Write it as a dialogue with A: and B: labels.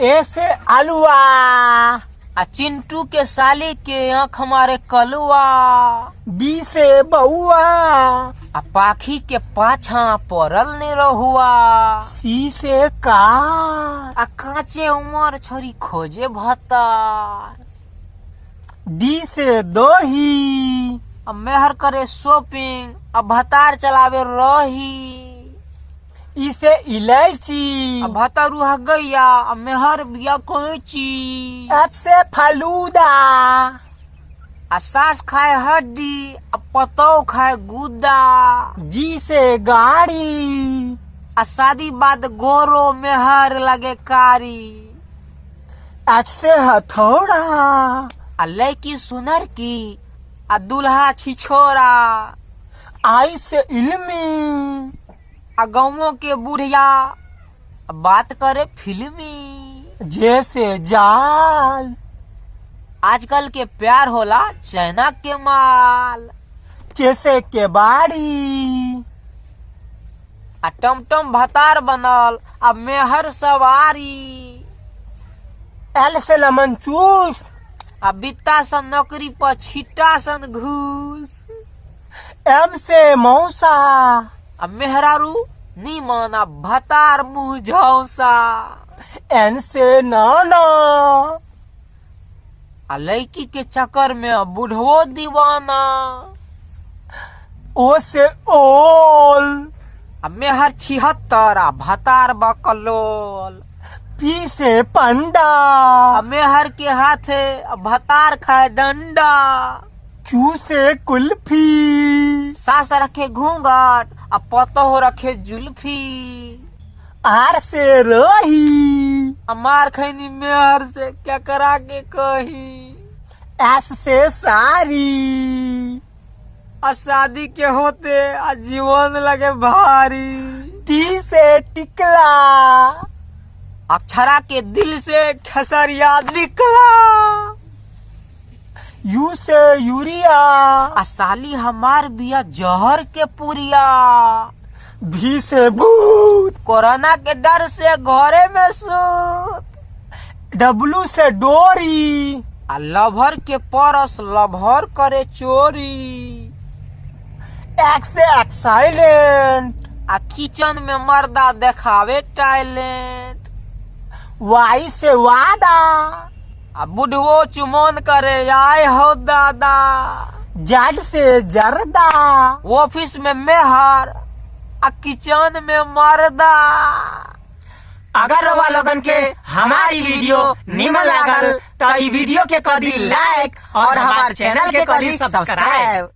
A: ए से आलुआ।
B: चिंटू के साली के आँख हमारे कलुआ।
A: बी से बउआ।
B: पाखी के पाछा पड़ल ने रहुआ।
A: सी से कार।
B: कांचे उमर छोरी खोजे भतार।
A: डी से दही।
B: मेहर करे शॉपिंग भतार चलावे रही।
A: इसे इलायची।
B: भतारू ह गैया मेहर बिया कोची।
A: एफ से फलूदा।
B: सास खाए हड्डी पतौ खाए गुदा।
A: जी से गाड़ी।
B: शादी बाद गोरो मेहर लगे कारी।
A: एच से हथौड़ा।
B: लड़की सुनर की दूल्हा छिछोरा।
A: आई से इल्मी।
B: गाँवों के बुढ़िया बात करे फिल्मी।
A: जैसे जाल।
B: आजकल के प्यार होला चाइना के माल।
A: जैसे के बाड़ी।
B: टमटम भतार बनल मेहर सवारी।
A: एल से लेमन चूस।
B: बित्ता सन नौकरी पर छिट्टा सन घूस।
A: एम से मौसा।
B: मेहरारू नीमन भतार मुँह झौसा।
A: एन से नाना।
B: लड़की के चक्कर में बुढ़वो दीवाना।
A: ओ से ओल।
B: मेहर 76 भतार बकलोल।
A: पी से पंडा।
B: मेहर के हाथे भतार खाए डंडा।
A: चू से कुल्फी।
B: सास रखे घूंघट पतोह रखे जुल्फी।
A: आर से रही।
B: मार खैनी मेहर से क्या करा के कही।
A: एस से सारी।
B: शादी के होते जीवन लगे भारी।
A: टी से टिकला।
B: अक्षरा के दिल से खेसरिया निकला।
A: यू से यूरिया।
B: साली हमार बिया जहर के पुरिया।
A: भी से भूत।
B: कोरोना के डर से घरे में सूत।
A: डब्लू से डोरी।
B: लभर के परस लभर करे चोरी।
A: एक्स से एक्साइलेंट।
B: किचन में मर्दा देखावे टैलेंट।
A: वाई से वादा।
B: बुढ़वो चुमन करे आए हो दादा।
A: जेड से जर्दा।
B: ऑफिस में मेहर किचन में मर्दा।
A: अगर रउआ लोगन के हमारी वीडियो निमन लागल तो ई वीडियो के कदी लाइक और हमारे चैनल के कदी सब्सक्राइब।